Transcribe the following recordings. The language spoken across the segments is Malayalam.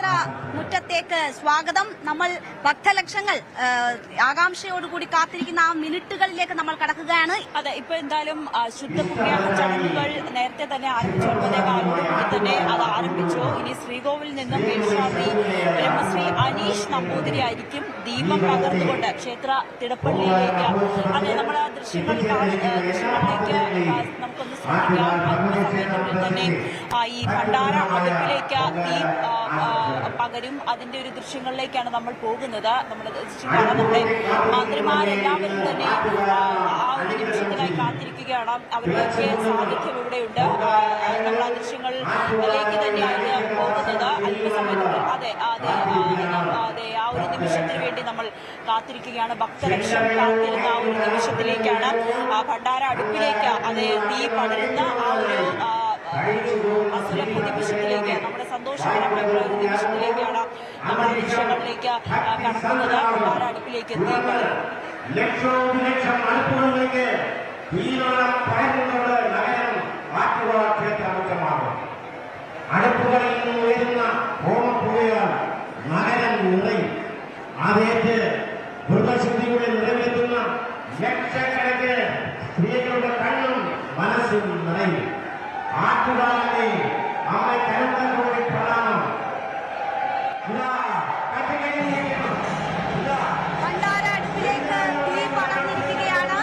ക്ഷേത്ര മുറ്റത്തേക്ക് സ്വാഗതം. നമ്മൾ ഭക്തലക്ഷങ്ങൾ ആകാംക്ഷയോടുകൂടി കാത്തിരിക്കുന്ന ആ മിനിറ്റുകളിലേക്ക് നമ്മൾ കടക്കുകയാണ്. അതെ, ഇപ്പൊ എന്തായാലും ശുദ്ധപുണ്യാഹ ചടങ്ങുകൾ നേരത്തെ തന്നെ ആരംഭിച്ചു. 9:15 തന്നെ അത് ആരംഭിച്ചു. ഇനി ശ്രീകോവിൽ നിന്നും മേൽശാന്തി ബ്രഹ്മശ്രീ അനീഷ് നമ്പൂതിരി ആയിരിക്കും ദീപം പകർന്നുകൊണ്ട് ക്ഷേത്ര തിടപ്പള്ളിയിലേക്ക്. അതെ, നമ്മൾ ആ ദൃശ്യങ്ങളിലേക്ക് നമുക്കൊന്ന് ശ്രദ്ധിക്കാം. അല്പസമയത്തിനുള്ളിൽ തന്നെ ഈ ഭണ്ഡാര അടുപ്പിലേക്ക് തീ പകരും. അതിന്റെ ഒരു ദൃശ്യങ്ങളിലേക്കാണ് നമ്മൾ പോകുന്നത്. നമ്മുടെ ദൃശ്യമാണ് നമ്മുടെ മന്ത്രിമാരെല്ലാവരും തന്നെ ആ ഒരു നിമിഷത്തിനായി കാത്തിരിക്കുകയാണ്. അവരുടെയൊക്കെ സാന്നിധ്യം ഇവിടെയുണ്ട്. നമ്മൾ ആ ദൃശ്യങ്ങളിലേക്ക് തന്നെയാണ് പോകുന്നത്. അല്പസമയത്തുള്ളിൽ അതെ അതെ അതെ ആ ഒരു നിമിഷത്തിന് വേണ്ടി നമ്മൾ കാത്തിരിക്കുകയാണ്. ഭക്തലക്ഷം കാത്തിരുന്ന ആ ഒരു നിമിഷത്തിലേക്കാണ്, ആ ഭണ്ഡാര അടുപ്പിലേക്ക് അതേ തീ പടരുന്ന ആ ഒരു അസുലഭ നിമിഷത്തിലേക്ക്, നമ്മുടെ സന്തോഷകരമായിട്ടുള്ള ഒരു നിമിഷത്തിലേക്കാണ് നമ്മൾ ആ ദൃശ്യങ്ങളിലേക്ക് കടക്കുന്നത്. ഭണ്ഡാര അടുപ്പിലേക്ക് തീ പടരും. അടുപ്പുകളിൽ നിന്ന് ഉയരുന്ന ഹോമപ്പുകയാൽ നഗരം നിറയും. അതേറ്റ് വൃതശുദ്ധിയുടെ നിറവേറ്റുന്ന ലക്ഷക്കണക്കിന് സ്ത്രീകളുടെ കണ്ണും മനസ്സും നിറയും. ആറ്റുകാലനെ അവരെ കരുതലോടെ പ്രധാനം ഭണ്ഡാര അടുപ്പിലേക്ക് തീ പടർന്നിരിക്കുകയാണ്.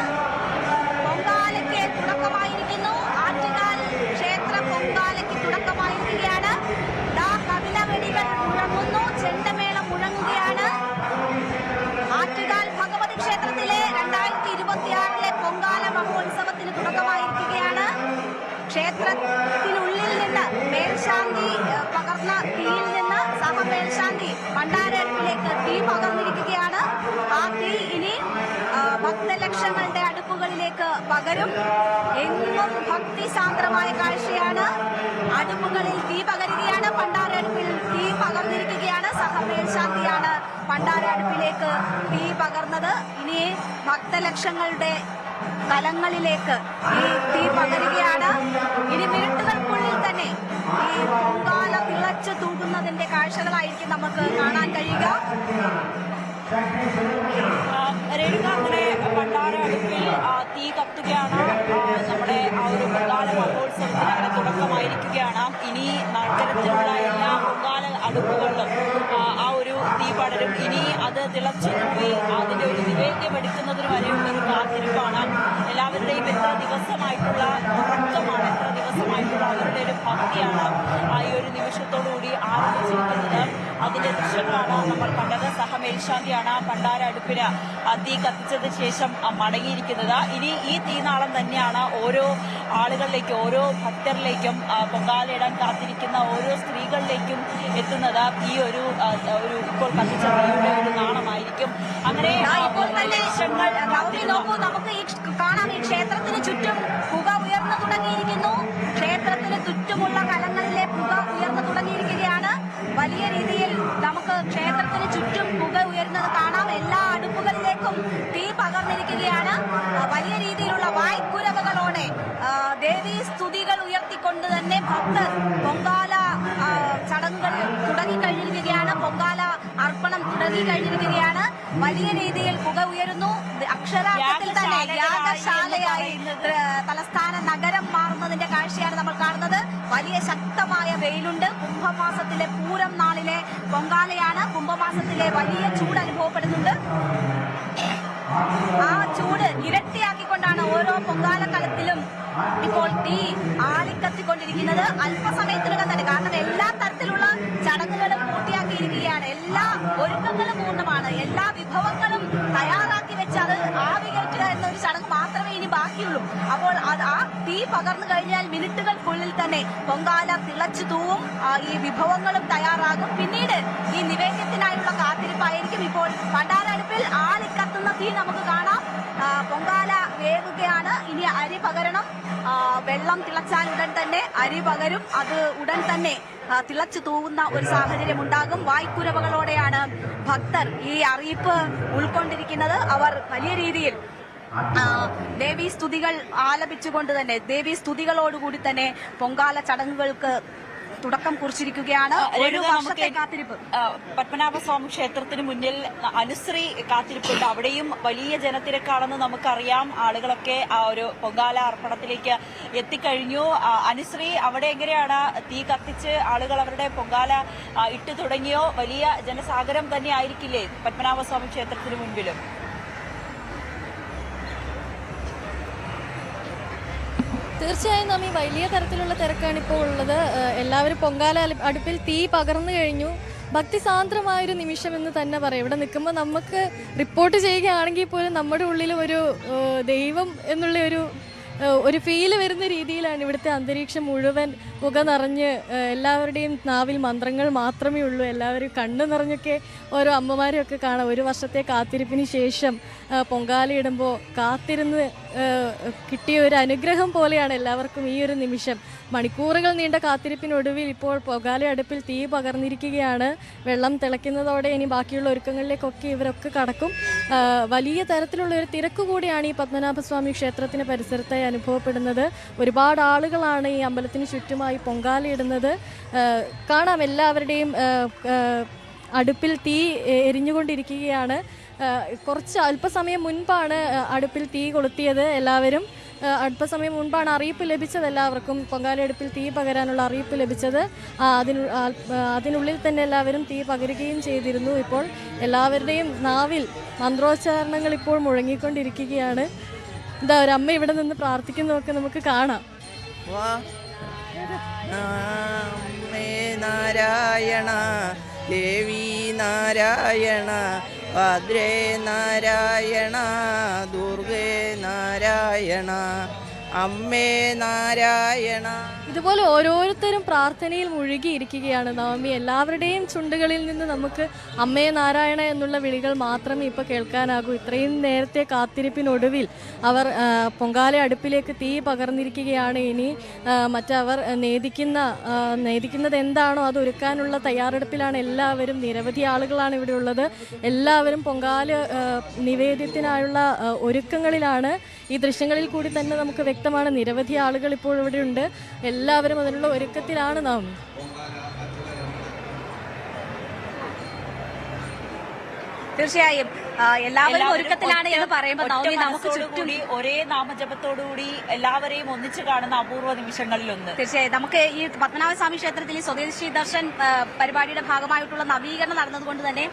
പൊങ്കാലയ്ക്ക് തുടക്കമായിരിക്കുന്നു. ആറ്റുകാൽ ക്ഷേത്ര പൊങ്കാലയ്ക്ക് തുടക്കമായിരിക്കുകയാണ്. കപിലവെടികൾ മുഴങ്ങുന്നു, ചെണ്ടമേളം മുഴങ്ങുകയാണ്. ആറ്റുകാൽ ഭഗവതി ക്ഷേത്രത്തിലെ 2026 പൊങ്കാല മഹോത്സവത്തിന് തുടക്കമായിരിക്കുകയാണ്. ക്ഷേത്രത്തിനുള്ളിൽ നിന്ന് മേൽശാന്തി പകർന്ന തീയിൽ നിന്ന് സഹമേൽശാന്തി ഭണ്ഡാരടുപ്പിലേക്ക് തീ പകർന്നിരിക്കുകയാണ്. ആ തീ ഇനി ഭക്തലക്ഷങ്ങളുടെ അടുപ്പുകളിലേക്ക് പകരും. എങ്ങും ഭക്തിസാന്ദ്രമായ കാഴ്ചയാണ്. അടുപ്പുകളിൽ തീ പകരുകയാണ്. ഭണ്ഡാരടുപ്പിൽ തീ പകർന്നിരിക്കുകയാണ്. സഹമേൽശാന്തിയാണ് ഭണ്ഡാരടുപ്പിലേക്ക് തീ പകർന്നത്. ഇനി ഭക്തലക്ഷങ്ങളുടെ തലങ്ങളിലേക്ക് ഈ തീ പകരുകയാണ്. ഇനി മിനിറ്റുകൾക്കുള്ളിൽ തന്നെ ഈ പൊങ്കാല തിളച്ചു തൂകുന്നതിന്റെ കാഴ്ചകളായിരിക്കും നമുക്ക് കാണാൻ കഴിയുക. രേണുകാങ്ങനെ ഭണ്ഡാര അടുപ്പിൽ തീ കത്തുകയാണ്. നമ്മുടെ ആ ഒരു പൊങ്കാല മഹോത്സവത്തിന് അങ്ങനെ തുടക്കമായിരിക്കുകയാണ്. ഇനി നഗരത്തിലുള്ള എല്ലാ പൊങ്കാല അടുപ്പുകളിലും ആ ഒരു തീ പടരും. ഇനി അത് തിളച്ചു തൂക്കി അതിന്റെ ഒരു നിവേദ്യം എടുക്കുന്നതിന് വരെയുള്ള ഒരു കാത്തിരിപ്പാണ്. എല്ലാവരുടെയും എത്ര ദിവസമായിട്ടുള്ള ഉറക്കമാണ്, എത്ര ദിവസമായിട്ടുള്ള അവരുടെ ഒരു ഭക്തിയാണ് ഈ ഒരു നിമിഷത്തോടുകൂടി ആരംഭിച്ചിരിക്കുന്നത്. അതിന്റെ ദൃശ്യങ്ങളാണ് നമ്മൾ കണ്ടത്. സഹമേൽശാന്തിയാണ് ഭണ്ഡാര അടുപ്പിന് തീ കത്തിച്ചതിന് ശേഷം മടങ്ങിയിരിക്കുന്നത്. ഇനി ഈ തീനാളം തന്നെയാണ് ഓരോ ആളുകളിലേക്കും, ഓരോ ഭക്തരിലേക്കും, പൊങ്കാലയിടാൻ കാത്തിരിക്കുന്ന ഓരോ സ്ത്രീകളിലേക്കും എത്തുന്നത്. ഈ ഒരു ഇപ്പോൾ കത്തിച്ച തീയുടെ ഒരു നാളമായിരിക്കും. അങ്ങനെ ഇപ്പോൾ തന്നെ നോക്കൂ, നമുക്ക് ഈ കാണാം, ഈ ക്ഷേത്രത്തിന് ചുറ്റും പുക ഉയർന്നു തുടങ്ങിയിരിക്കുന്നു. ക്ഷേത്രത്തിന് ചുറ്റുമുള്ള കലങ്ങളിലെ പുക ഉയർന്നു തുടങ്ങിയിരിക്കുകയാണ്. വലിയ രീതിയിൽ നമുക്ക് ക്ഷേത്രത്തിന് ചുറ്റും പുക ഉയരുന്നത് കാണാം. എല്ലാ അടുപ്പുകളിലേക്കും തീ പകർന്നിരിക്കുകയാണ്. വലിയ രീതിയിലുള്ള വായ്ക്കുരവകളോടെ ദേവീ സ്തുതികൾ ഉയർത്തിക്കൊണ്ട് തന്നെ ഭക്തർ പൊങ്കാല ചടങ്ങുകൾ തുടങ്ങിക്കഴിഞ്ഞിരിക്കുകയാണ്. പൊങ്കാല അർപ്പണം തുടങ്ങിക്കഴിഞ്ഞിരിക്കുകയാണ്. വലിയ രീതിയിൽ പുക ഉയരുന്നു. അക്ഷരാർത്ഥത്തിൽ തന്നെ യാഗശാലയായി തലസ്ഥാന നഗരം മാറുന്നതിന്റെ കാഴ്ചയാണ് നമ്മൾ കാണുന്നത്. വലിയ ശക്തമായ വെയിലുണ്ട്. കുംഭമാസത്തിലെ പൂരം നാളിലെ പൊങ്കാലയാണ്. കുംഭമാസത്തിലെ വലിയ ചൂട് അനുഭവപ്പെടുന്നുണ്ട്. ആ ചൂട് ഇരട്ടിയാക്കിക്കൊണ്ടാണ് ഓരോ പൊങ്കാല കളത്തിലും ഇപ്പോൾ തീ ആളിക്കത്തിക്കൊണ്ടിരിക്കുന്നത്. അല്പസമയത്തിനകം തന്നെ, കാരണം എല്ലാ തരത്തിലുള്ള ചടങ്ങുകളും പൂർത്തിയാക്കിയിരിക്കുകയാണ്. എല്ലാ ഒരുക്കങ്ങളും പൂർണ്ണമാണ്. എല്ലാ വിഭവങ്ങളും തയ്യാറാക്കി വെച്ച് അത് ആവി കയറ്റുക എന്നൊരു ചടങ്ങ് മാത്രമേ ഇനി ബാക്കിയുള്ളൂ. അപ്പോൾ ആ തീ പകർന്നു കഴിഞ്ഞാൽ മിനിറ്റുകൾക്കുള്ളിൽ തന്നെ പൊങ്കാല തിളച്ചു തൂവും. ഈ വിഭവങ്ങളും തയ്യാറാകും. പിന്നീട് ഈ നിവേദ്യത്തിനായുള്ള കാത്തിരിപ്പായിരിക്കും. ഇപ്പോൾ ഭണ്ഡാരടുപ്പിൽ ആളിക്കത്തുന്ന തീ നമുക്ക് കാണാം. പൊങ്കാല വേവുകയാണ്. ഇനി അരി പകരണം. വെള്ളം തിളച്ചാൽ ഉടൻ തന്നെ അരി പകരും. അത് ഉടൻ തന്നെ തിളച്ചു തൂവുന്ന ഒരു സാഹചര്യം ഉണ്ടാകും. വായ്ക്കുരവകളോടെയാണ് ഭക്തർ ഈ അറിയിപ്പ് ഉൾക്കൊണ്ടിരിക്കുന്നത്. അവർ വലിയ രീതിയിൽ ദേവീ സ്തുതികൾ ആലപിച്ചുകൊണ്ട് തന്നെ, ദേവീ സ്തുതികളോടുകൂടി തന്നെ പൊങ്കാല ചടങ്ങുകൾക്ക് തുടക്കം കുറിച്ചിരിക്കുകയാണ്. ഒരു വർഷത്തെ കാത്തിരിപ്പ്. പത്മനാഭസ്വാമി ക്ഷേത്രത്തിന് മുന്നിൽ അനുശ്രീ കാത്തിരിപ്പുണ്ട്. അവിടെയും വലിയ ജനത്തിരക്കാണെന്ന് നമുക്കറിയാം. ആളുകളൊക്കെ ആ ഒരു പൊങ്കാല അർപ്പണത്തിലേക്ക് എത്തിക്കഴിഞ്ഞു. അനുശ്രീ, അവിടെ എങ്ങനെയാണ്? തീ കത്തിച്ച് ആളുകൾ അവരുടെ പൊങ്കാല ഇട്ടു തുടങ്ങിയോ? വലിയ ജനസാഗരം തന്നെ ആയിരിക്കില്ലേ പത്മനാഭസ്വാമി ക്ഷേത്രത്തിന് മുൻപിലും? തീർച്ചയായും നാം ഈ വലിയ തരത്തിലുള്ള തിരക്കാണ് ഇപ്പോൾ ഉള്ളത്. എല്ലാവരും പൊങ്കാല അടുപ്പിൽ തീ പകർന്നു കഴിഞ്ഞു. ഭക്തിസാന്ദ്രമായൊരു നിമിഷമെന്ന് തന്നെ പറയാം. ഇവിടെ നിൽക്കുമ്പോൾ നമുക്ക് റിപ്പോർട്ട് ചെയ്യുകയാണെങ്കിൽ പോലും നമ്മുടെ ഉള്ളിൽ ഒരു ദൈവം എന്നുള്ള ഒരു ഫീല് വരുന്ന രീതിയിലാണ് ഇവിടുത്തെ അന്തരീക്ഷം മുഴുവൻ പുക നിറഞ്ഞ്. എല്ലാവരുടെയും നാവിൽ മന്ത്രങ്ങൾ മാത്രമേ ഉള്ളൂ. എല്ലാവരും കണ്ണു നിറഞ്ഞൊക്കെ ഓരോ അമ്മമാരെയൊക്കെ കാണാം. ഒരു വർഷത്തെ കാത്തിരിപ്പിന് ശേഷം പൊങ്കാലയിടുമ്പോൾ കാത്തിരുന്ന് കിട്ടിയ ഒരു അനുഗ്രഹം പോലെയാണ് എല്ലാവർക്കും ഈ ഒരു നിമിഷം. മണിക്കൂറുകൾ നീണ്ട കാത്തിരിപ്പിനൊടുവിൽ ഇപ്പോൾ പൊങ്കാല അടുപ്പിൽ തീ പകർന്നിരിക്കുകയാണ്. വെള്ളം തിളയ്ക്കുന്നതോടെ ഇനി ബാക്കിയുള്ള ഒരുക്കങ്ങളിലേക്കൊക്കെ ഇവരൊക്കെ കടക്കും. വലിയ തരത്തിലുള്ള ഒരു തിരക്ക് കൂടിയാണ് ഈ പത്മനാഭസ്വാമി ക്ഷേത്രത്തിന് പരിസരത്തായി അനുഭവപ്പെടുന്നത്. ഒരുപാട് ആളുകളാണ് ഈ അമ്പലത്തിന് ചുറ്റുമായി പൊങ്കാലയിടുന്നത്. കാണാം, എല്ലാവരുടെയും അടുപ്പിൽ തീ എരിഞ്ഞുകൊണ്ടിരിക്കുകയാണ്. കുറച്ച് അല്പസമയം മുൻപാണ് അടുപ്പിൽ തീ കൊളുത്തിയത്. എല്ലാവരും അല്പസമയം മുൻപാണ് അറിയിപ്പ് ലഭിച്ചത്. എല്ലാവർക്കും പൊങ്കാല അടുപ്പിൽ തീ പകരാനുള്ള അറിയിപ്പ് ലഭിച്ചത്. അതിനുള്ളിൽ തന്നെ എല്ലാവരും തീ പകരുകയും ചെയ്തിരുന്നു. ഇപ്പോൾ എല്ലാവരുടെയും നാവിൽ മന്ത്രോച്ചാരണങ്ങൾ ഇപ്പോൾ മുഴങ്ങിക്കൊണ്ടിരിക്കുകയാണ്. എന്താ, ഒരു അമ്മ ഇവിടെ നിന്ന് പ്രാർത്ഥിക്കുന്നതൊക്കെ നമുക്ക് കാണാം. നാരായണ, ദേവി നാരായണ, ഭദ്രേ നാരായണ, ദുർഗേ നാരായണ, അമ്മേ നാരായണ. ഇതുപോലെ ഓരോരുത്തരും പ്രാർത്ഥനയിൽ മുഴുകിയിരിക്കുകയാണ് നവമി. എല്ലാവരുടെയും ചുണ്ടുകളിൽ നിന്ന് നമുക്ക് അമ്മേ നാരായണ എന്നുള്ള വിളികൾ മാത്രമേ ഇപ്പോൾ കേൾക്കാനാകൂ. ഇത്രയും നേരത്തെ കാത്തിരിപ്പിനൊടുവിൽ അവർ പൊങ്കാല അടുപ്പിലേക്ക് തീ പകർന്നിരിക്കുകയാണ്. ഇനി മറ്റവർ നേദിക്കുന്നത് എന്താണോ അത് ഒരുക്കാനുള്ള തയ്യാറെടുപ്പിലാണ് എല്ലാവരും. നിരവധി ആളുകളാണ് ഇവിടെ ഉള്ളത്. എല്ലാവരും പൊങ്കാല നിവേദ്യത്തിനായുള്ള ഒരുക്കങ്ങളിലാണ്. ഈ ദൃശ്യങ്ങളിൽ കൂടി തന്നെ നമുക്ക് വ്യക്തമാണ് നിരവധി ആളുകൾ ഇപ്പോൾ ഇവിടെ ഉണ്ട്. എല്ലാവരും അതിനുള്ള ഒരുക്കത്തിലാണ് നാം. തീർച്ചയായും എല്ലാവരും ഒരുക്കത്തിലാണ് എന്ന് പറയുമ്പോൾ നമുക്ക് ചുറ്റും ഒരേ നാമജപത്തോടുകൂടി എല്ലാവരെയും ഒന്നിച്ചു കാണുന്ന അപൂർവ നിമിഷങ്ങളിലൊന്ന്. തീർച്ചയായും നമുക്ക് ഈ പത്മനാഭസ്വാമി ക്ഷേത്രത്തിൽ ഈ സ്വദേശി ദർശൻ പരിപാടിയുടെ ഭാഗമായിട്ടുള്ള നവീകരണം നടന്നതുകൊണ്ട് തന്നെ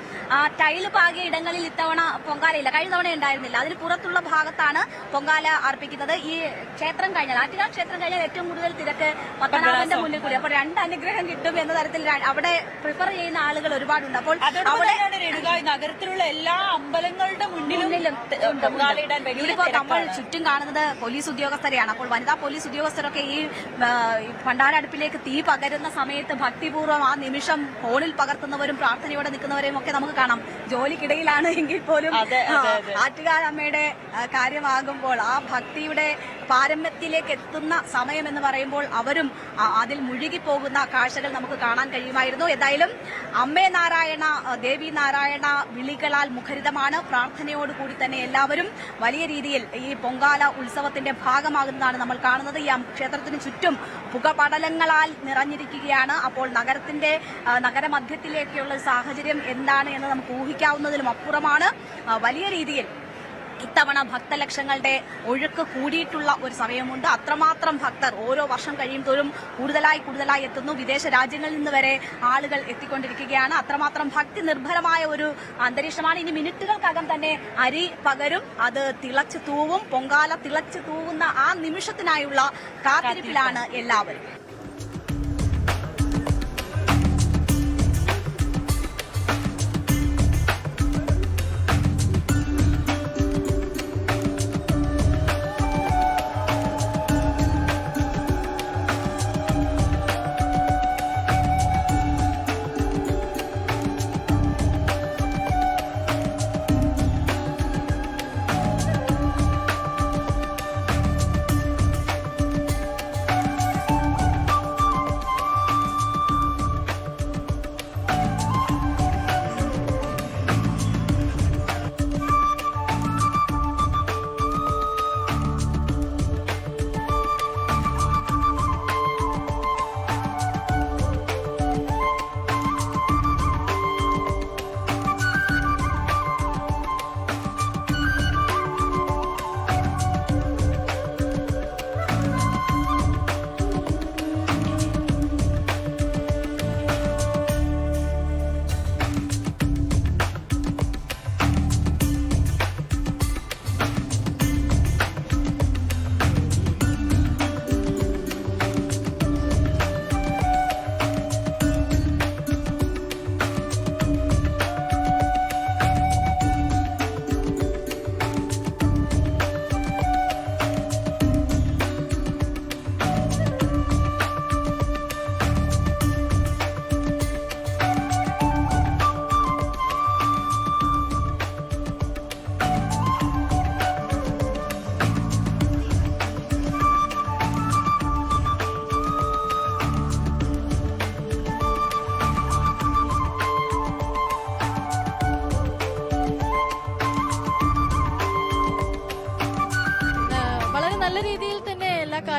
ടൈല് പാകിയ ഇടങ്ങളിൽ ഇത്തവണ പൊങ്കാലയില്ല. കഴിഞ്ഞ തവണ ഉണ്ടായിരുന്നില്ല. അതിന് പുറത്തുള്ള ഭാഗത്താണ് പൊങ്കാല അർപ്പിക്കുന്നത്. ഈ ക്ഷേത്രം കഴിഞ്ഞാൽ, ആറ്റുകാൽ ക്ഷേത്രം കഴിഞ്ഞാൽ ഏറ്റവും കൂടുതൽ തിരക്ക് പത്മനാഭന്റെ മുന്നിൽ കൂടി. അപ്പോൾ രണ്ട് അനുഗ്രഹം കിട്ടും എന്ന തരത്തിൽ അവിടെ പ്രിഫർ ചെയ്യുന്ന ആളുകൾ ഒരുപാടുണ്ട്. അപ്പോൾ അവിടെ നഗരത്തിലുള്ള എല്ലാ അമ്പലങ്ങളുടെ മുന്നിലും നമ്മൾ ചുറ്റും കാണുന്നത് പോലീസ് ഉദ്യോഗസ്ഥരെയാണ്. അപ്പോൾ വനിതാ പോലീസ് ഉദ്യോഗസ്ഥരൊക്കെ ഈ ഭണ്ഡാരടുപ്പിലേക്ക് തീ പകരുന്ന സമയത്ത് ഭക്തിപൂർവ്വം ആ നിമിഷം ഫോണിൽ പകർത്തുന്നവരും പ്രാർത്ഥനയോടെ നിൽക്കുന്നവരെയും ഒക്കെ നമുക്ക് കാണാം. ജോലിക്കിടയിലാണ് എങ്കിൽ പോലും ആറ്റുകാൽ അമ്മയുടെ കാര്യമാകുമ്പോൾ ആ ഭക്തിയുടെ പാരമ്യത്തിലേക്ക് എത്തുന്ന സമയം എന്ന് പറയുമ്പോൾ അവരും അതിൽ മുഴുകിപ്പോകുന്ന കാഴ്ചകൾ നമുക്ക് കാണാൻ കഴിയുമായിരുന്നു. എന്തായാലും അമ്മേ നാരായണ, ദേവി നാരായണ വിളികളാൽ മുഖരിതമാണ്. പ്രാർത്ഥനയോടുകൂടി തന്നെ എല്ലാവരും വലിയ രീതിയിൽ ഈ പൊങ്കാല ഉത്സവത്തിന്റെ ഭാഗമാകുന്നതാണ് നമ്മൾ കാണുന്നത്. ഈ ക്ഷേത്രത്തിന് ചുറ്റും പുകപടലങ്ങളാൽ നിറഞ്ഞിരിക്കുകയാണ്. അപ്പോൾ നഗരമധ്യത്തിലേക്കുള്ള സാഹചര്യം എന്താണ് എന്ന് നമുക്ക് ഊഹിക്കാവുന്നതിലും അപ്പുറമാണ്. വലിയ രീതിയിൽ ഇത്തവണ ഭക്തലക്ഷങ്ങളുടെ ഒഴുക്ക് കൂടിയിട്ടുള്ള ഒരു സമയമുണ്ട്. അത്രമാത്രം ഭക്തർ ഓരോ വർഷം കഴിയുമ്പോഴും കൂടുതലായി എത്തുന്നു. വിദേശ രാജ്യങ്ങളിൽ നിന്ന് വരെ ആളുകൾ എത്തിക്കൊണ്ടിരിക്കുകയാണ്. അത്രമാത്രം ഭക്തി നിർഭരമായ ഒരു അന്തരീക്ഷമാണ്. ഇനി മിനിറ്റുകൾക്കകം തന്നെ അരി പകരും, അത് തിളച്ചു തൂവും. പൊങ്കാല തിളച്ചു തൂവുന്ന ആ നിമിഷത്തിനായുള്ള കാത്തിരിപ്പിലാണ് എല്ലാവരും.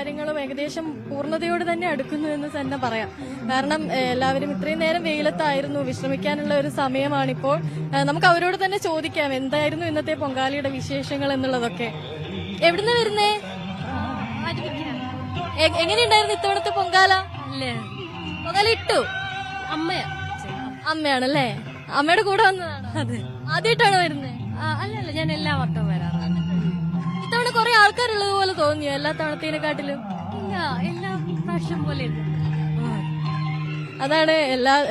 കാര്യങ്ങളും ഏകദേശം പൂർണ്ണതയോട് തന്നെ അടുക്കുന്നു എന്ന് തന്നെ പറയാം. കാരണം എല്ലാവരും ഇത്രയും നേരം വെയിലത്തായിരുന്നു, വിശ്രമിക്കാനുള്ള ഒരു സമയമാണിപ്പോൾ. നമുക്ക് അവരോട് തന്നെ ചോദിക്കാം എന്തായിരുന്നു ഇന്നത്തെ പൊങ്കാലയുടെ വിശേഷങ്ങൾ എന്നുള്ളതൊക്കെ. എവിടുന്ന് വരുന്നേ? എങ്ങനെയുണ്ടായിരുന്നു ഇത്തവണത്തെ പൊങ്കാല? പൊങ്കാല ഇട്ടു? അമ്മയാണല്ലേ? അമ്മയുടെ കൂടെ വന്നതാണ്? അതെ. ആദ്യമായിട്ടാണ് വരുന്നത്? അല്ലല്ല, ഞാൻ എല്ലാ വട്ടവും വരാറാണ്. ഇത്തവണ കുറെ ആൾക്കാരുള്ളത് പോലെ തോന്നിയോ എല്ലാ തവണത്തേനെക്കാട്ടിലും? ഇല്ല, എല്ലാ പ്രാവശ്യം പോലെ. അതാണ്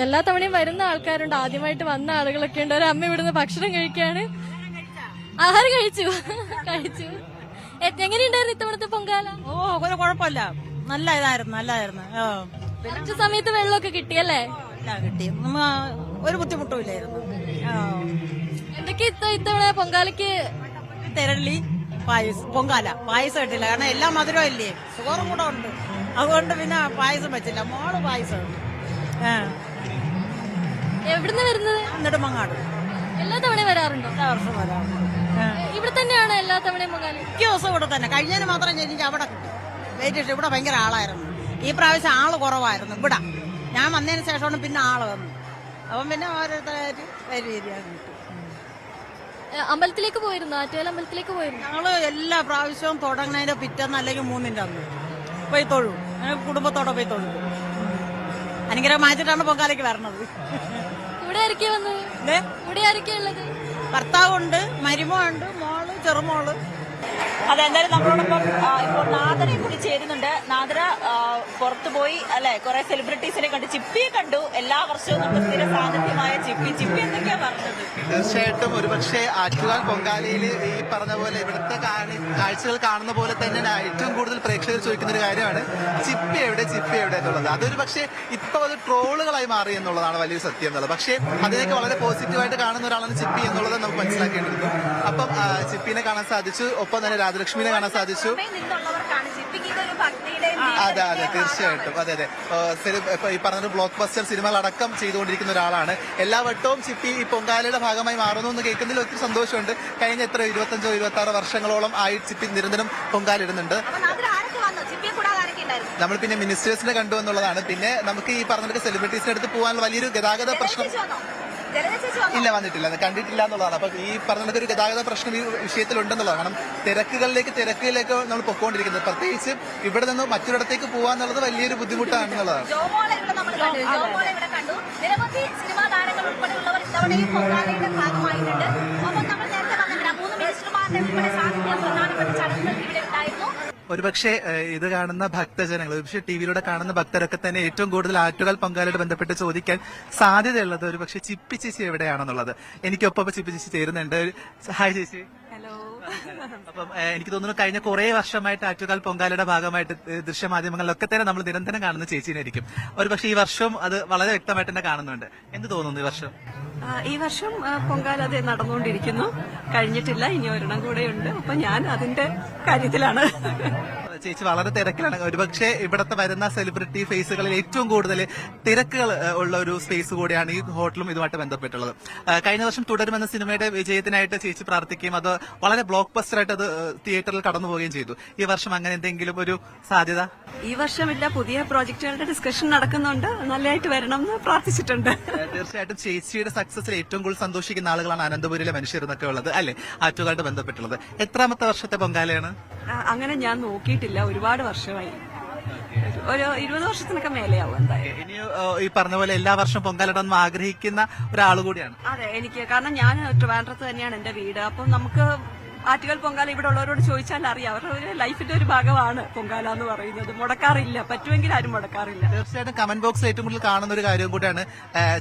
എല്ലാ തവണയും വരുന്ന ആൾക്കാരുണ്ട്, ആദ്യമായിട്ട് വന്ന ആളുകളൊക്കെ ഉണ്ട്. ഒരു അമ്മ ഇവിടുന്ന് ഭക്ഷണം കഴിക്കാണ്. ആഹാരം കഴിച്ചു. എങ്ങനെയുണ്ടായിരുന്നു ഇത്തവണത്തെ പൊങ്കാല? ഒരു കുഴപ്പമില്ല, നല്ലതായിരുന്നു. കുറച്ച് സമയത്ത് വെള്ളമൊക്കെ കിട്ടിയല്ലേ? കിട്ടി, ഒരു ബുദ്ധിമുട്ടും ഇല്ലായിരുന്നു. എന്തൊക്കെ ഇത്തവണ പൊങ്കാലയ്ക്ക്? തെരളി പൊങ്കാല പായസം ഇട്ടില്ല, കാരണം എല്ലാം മധുരം ഇല്ലേ, ഷുഗറും കൂടെ ഉണ്ട്. അതുകൊണ്ട് പിന്നെ പായസം വെച്ചില്ല. മോള് പായസം എവിടുന്ന് വരുന്നത്? നെടുമങ്ങാട്. എല്ലാ തവണയും വരാറുണ്ടോ? എല്ലാ വർഷവും വരാറുണ്ട്. ഇവിടെ തന്നെയാണ് എല്ലാ തവണയും പൊങ്കാല? മിക്ക ദിവസം ഇവിടെ തന്നെ. കഴിഞ്ഞതിന് മാത്രം എനിക്ക് അവിടെ കിട്ടി വെയിറ്റ്. ഇവിടെ ഭയങ്കര ആളായിരുന്നു. ഈ പ്രാവശ്യം ആള് കുറവായിരുന്നു ഇവിടെ. ഞാൻ വന്നതിന് ശേഷമാണ് പിന്നെ ആള് വന്നു. അപ്പം പിന്നെ ഓരോരുത്തരായിട്ട് രീതിയാണ്. അമ്പലത്തിലേക്ക് പോയിരുന്നു? ആറ്റുകാൽ അമ്പലത്തിലേക്ക് പോയിരുന്നു? ഞങ്ങള് എല്ലാ പ്രാവശ്യവും തുടങ്ങുന്നതിന്റെ പിറ്റേന്ന് അല്ലെങ്കിൽ 3-ന്റെ അന്ന് പോയി തൊഴും. കുടുംബത്തോടെ പോയി തൊഴും. അനുഗ്രഹമായിട്ടാണ് പൊങ്കാലയ്ക്ക് വരണത്. ഇവിടെ ആരൊക്കെയാ വന്നത്? ഇവിടെ ആരൊക്കെയാ ഉള്ളത്? ഭർത്താവുണ്ട്, മരുമോണ്ട്, മോള്, ചെറുമോള്. അതെന്തായാലും നമ്മളോടൊപ്പം ഇപ്പോൾ നാദരെ കൂടി ചേരുന്നുണ്ട്. നാദര പുറത്തുപോയി അല്ലെ, കുറെ സെലിബ്രിറ്റീസിനെ കണ്ടു, ചിപ്പിയെ കണ്ടു. എല്ലാ വർഷവും നമ്മുടെ സ്ഥിര സാന്നിധ്യമായ ചിപ്പി എന്തൊക്കെയാ പറഞ്ഞത്? തീർച്ചയായിട്ടും ഒരുപക്ഷെ ആറ്റുകാൽ പൊങ്കാലയിൽ ഈ പറഞ്ഞ പോലെ ഇവിടുത്തെ കാഴ്ചകൾ കാണുന്ന പോലെ തന്നെ ഏറ്റവും കൂടുതൽ പ്രേക്ഷകർ ചോദിക്കുന്ന ഒരു കാര്യമാണ് ചിപ്പി എവിടെ എന്നുള്ളത്. അതൊരു പക്ഷേ ഇപ്പൊ അത് ട്രോളുകളായി മാറി എന്നുള്ളതാണ് വലിയൊരു സത്യം എന്നുള്ളത്. പക്ഷേ അതിനൊക്കെ വളരെ പോസിറ്റീവായിട്ട് കാണുന്ന ഒരാളാണ് ചിപ്പി എന്നുള്ളത് നമുക്ക് മനസ്സിലാക്കേണ്ടിരുന്നു. അപ്പം ചിപ്പിനെ കാണാൻ സാധിച്ചു, ഒപ്പം തന്നെ രാജലക്ഷ്മിനെ കാണാൻ സാധിച്ചു. അതെ, തീർച്ചയായിട്ടും. അതെ. ഈ പറഞ്ഞ ബ്ലോക്ക് ബസ്റ്റർ സിനിമകളടക്കം ചെയ്തുകൊണ്ടിരിക്കുന്ന ഒരാളാണ്. എല്ലാ വട്ടവും ചിപ്പി ഈ പൊങ്കാലയുടെ ഭാഗമായി മാറുന്നു എന്ന് കേൾക്കുന്നതിൽ ഒത്തിരി സന്തോഷമുണ്ട്. കഴിഞ്ഞ 25-26 വർഷങ്ങളോളം ആയി ചിപ്പി നിരന്തരം പൊങ്കാല ഇടുന്നുണ്ട്. നമ്മൾ പിന്നെ മിനിസ്റ്റേഴ്സിനെ കണ്ടു എന്നുള്ളതാണ്. പിന്നെ നമുക്ക് ഈ പറഞ്ഞ സെലിബ്രിറ്റീസിന്റെ അടുത്ത് പോകാനുള്ള വലിയൊരു ഗതാഗത പ്രശ്നം ഇല്ല, വന്നിട്ടില്ല, കണ്ടിട്ടില്ല എന്നുള്ളതാണ്. അപ്പൊ ഈ പറഞ്ഞ ഒരു ഗതാഗത പ്രശ്നം ഈ വിഷയത്തിലുണ്ടെന്നുള്ളതാണ്. കാരണം തിരക്കുകളിലേക്ക് നമ്മൾ പൊക്കോണ്ടിരിക്കുന്നത്. പ്രത്യേകിച്ച് ഇവിടെ നിന്ന് മറ്റൊരിടത്തേക്ക് പോകാന്നുള്ളത് വലിയൊരു ബുദ്ധിമുട്ടാണെന്നുള്ളതാണ്. നിരവധി സിനിമാ താരങ്ങൾ ഉൾപ്പെടെയുള്ളവർ ഇത്തവണയും പൊങ്കാലയുടെ ഭാഗമായിട്ടുണ്ട്. ഒപ്പം നമ്മൾ നേരത്തെ പറഞ്ഞ 3 മിനിസ്റ്റർമാരുടെ ഉൾപ്പെടെ സാന്നിധ്യം പ്രധാനപ്പെട്ട ചടങ്ങുകൾ ഇവിടെ ഉണ്ടായിരുന്നു. ഒരുപക്ഷെ ഇത് കാണുന്ന ഭക്തജനങ്ങൾ, ഒരുപക്ഷെ ടിവിയിലൂടെ കാണുന്ന ഭക്തരൊക്കെ തന്നെ ഏറ്റവും കൂടുതൽ ആറ്റുകാൽ പൊങ്കാലയോട് ബന്ധപ്പെട്ട് ചോദിക്കാൻ സാധ്യതയുള്ളത് ഒരുപക്ഷെ ചിപ്പി ചേച്ചി എവിടെയാണെന്നുള്ളത്. എനിക്കൊപ്പം ചിപ്പി ചേച്ചി ചേരുന്നുണ്ട്. ഹായ് ചേച്ചി. ഹലോ. അപ്പം എനിക്ക് തോന്നുന്നു കഴിഞ്ഞ കുറെ വർഷമായിട്ട് ആറ്റുകാൽ പൊങ്കാലയുടെ ഭാഗമായിട്ട് ദൃശ്യമാധ്യമങ്ങളിലൊക്കെ തന്നെ നമ്മൾ നിരന്തരം കാണുന്ന ചേച്ചീനായിരിക്കും. ഒരുപക്ഷെ ഈ വർഷം അത് വളരെ വ്യക്തമായിട്ട് തന്നെ കാണുന്നുണ്ട്. എന്ത് തോന്നുന്നു ഈ വർഷം? ഈ വർഷം പൊങ്കാല അത് നടന്നുകൊണ്ടിരിക്കുന്നു, കഴിഞ്ഞിട്ടില്ല, ഇനി ഒരെണ്ണം കൂടെയുണ്ട്. അപ്പൊ ഞാൻ അതിന്റെ കാര്യത്തിലാണ്. ചേച്ചി വളരെ തിരക്കിലാണ്. ഒരുപക്ഷെ ഇവിടത്തെ വരുന്ന സെലിബ്രിറ്റി ഫേസുകളിൽ ഏറ്റവും കൂടുതൽ തിരക്കുകൾ ഉള്ള ഒരു സ്പേസ് കൂടിയാണ് ഈ ഹോട്ടലും ഇതുമായിട്ട് ബന്ധപ്പെട്ടുള്ളത്. കഴിഞ്ഞ വർഷം തുടരുമെന്ന സിനിമയുടെ വിജയത്തിനായിട്ട് ചേച്ചി പ്രാർത്ഥിക്കുകയും അത് വളരെ ബ്ലോക്ക് ബസ്റ്ററായിട്ട് അത് തിയേറ്ററിൽ കടന്നു പോവുകയും ചെയ്തു. ഈ വർഷം അങ്ങനെ എന്തെങ്കിലും ഒരു സാധ്യത? ഈ വർഷമില്ല, പുതിയ പ്രോജക്റ്റുകളുടെ ഡിസ്കഷൻ നടക്കുന്നുണ്ട്. നല്ലതായിട്ട് വരണം എന്ന് പ്രാർത്ഥിച്ചിട്ടുണ്ട്. തീർച്ചയായിട്ടും ചേച്ചിയുടെ സക്സസിൽ ഏറ്റവും കൂടുതൽ സന്തോഷിക്കുന്ന ആളുകളാണ് അനന്തപുരിയിലെ മനുഷ്യർ എന്നൊക്കെ ഉള്ളത് അല്ലെ, ആറ്റുകാലായിട്ട് ബന്ധപ്പെട്ടുള്ളത്. എത്രാമത്തെ വർഷത്തെ പൊങ്കാലയാണ്? അങ്ങനെ ഞാൻ നോക്കിയിട്ടില്ല, ഒരുപാട് വർഷമായി, ഒരു 20 വർഷത്തിനൊക്കെ മേലെയാവും എന്തായാലും. ഇനി ഈ പറഞ്ഞ പോലെ എല്ലാ വർഷവും പൊങ്കാലിടാൻ ആഗ്രഹിക്കുന്ന ഒരാൾ കൂടിയാണ്. അതെ, എനിക്ക് കാരണം ഞാൻ ട്രിവാൻഡ്രത്ത് തന്നെയാണ് എന്റെ വീട്. അപ്പം നമുക്ക് ആറ്റുകാൽ പൊങ്കാല ഇവിടെ ഉള്ളവരോട് ചോദിച്ചാൽ അറിയാം, അവരുടെ ലൈഫിന്റെ ഒരു ഭാഗമാണ് പൊങ്കാല എന്ന് പറയുന്നത്. മുടക്കാറില്ല, പറ്റുമെങ്കിൽ ആരും മുടക്കാറില്ല. തീർച്ചയായിട്ടും കമന്റ് ബോക്സിൽ ഏറ്റവും കൂടുതൽ കാണുന്ന ഒരു കാര്യം കൂടിയാണ്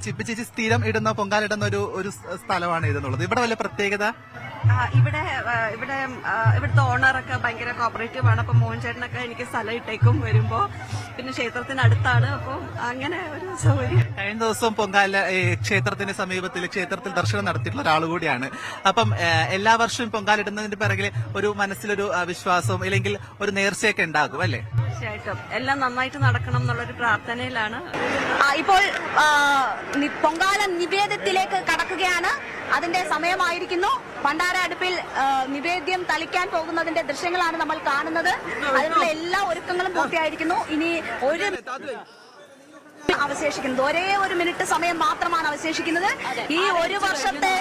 ചിപ്പി ചേച്ചി സ്ഥിരം ഇടുന്ന പൊങ്കാല ഇടുന്ന ഒരു സ്ഥലമാണ് ഇതെന്നുള്ളത്. ഇവിടെ വല്ല പ്രത്യേകത? ഇവിടുത്തെ ഓണറൊക്കെ ഭയങ്കര കോപ്പറേറ്റീവ് ആണ്. അപ്പൊ മോഹൻ ചേട്ടനൊക്കെ എനിക്ക് സ്ഥലം ഇട്ടേക്കും വരുമ്പോ. പിന്നെ ക്ഷേത്രത്തിനടുത്താണ്, അപ്പൊ അങ്ങനെ ഒരു സൗകര്യം. കഴിഞ്ഞ ദിവസം പൊങ്കാല ക്ഷേത്രത്തിന്റെ സമീപത്തിൽ ദർശനം നടത്തിയിട്ടുള്ള ഒരാൾ കൂടിയാണ്. അപ്പം എല്ലാ വർഷവും പൊങ്കാല ഇടുന്നതിന്റെ പിറകിൽ ഒരു മനസ്സിലൊരു വിശ്വാസവും അല്ലെങ്കിൽ ഒരു നേർച്ചയൊക്കെ ഉണ്ടാകും അല്ലേ? തീർച്ചയായിട്ടും എല്ലാം നന്നായിട്ട് നടക്കണം എന്നുള്ളൊരു പ്രാർത്ഥനയിലാണ്. ഇപ്പോൾ പൊങ്കാല നിവേദ്യത്തിലേക്ക് കടക്കുകയാണ്. അതിന്റെ സമയമായിരിക്കുന്നു. ഭണ്ഡാര അടുപ്പിൽ നിവേദ്യം തളിക്കാൻ പോകുന്നതിന്റെ ദൃശ്യങ്ങളാണ് നമ്മൾ കാണുന്നത്. അതിനുള്ള എല്ലാ ഒരുക്കങ്ങളും പൂർത്തിയായിരിക്കുന്നു. ഇനി ഒരു അവശേഷിക്കുന്നത് ഒരേ ഒരു മിനിറ്റ് സമയം മാത്രമാണ് അവശേഷിക്കുന്നത്. ഈ ഒരു വർഷത്തെ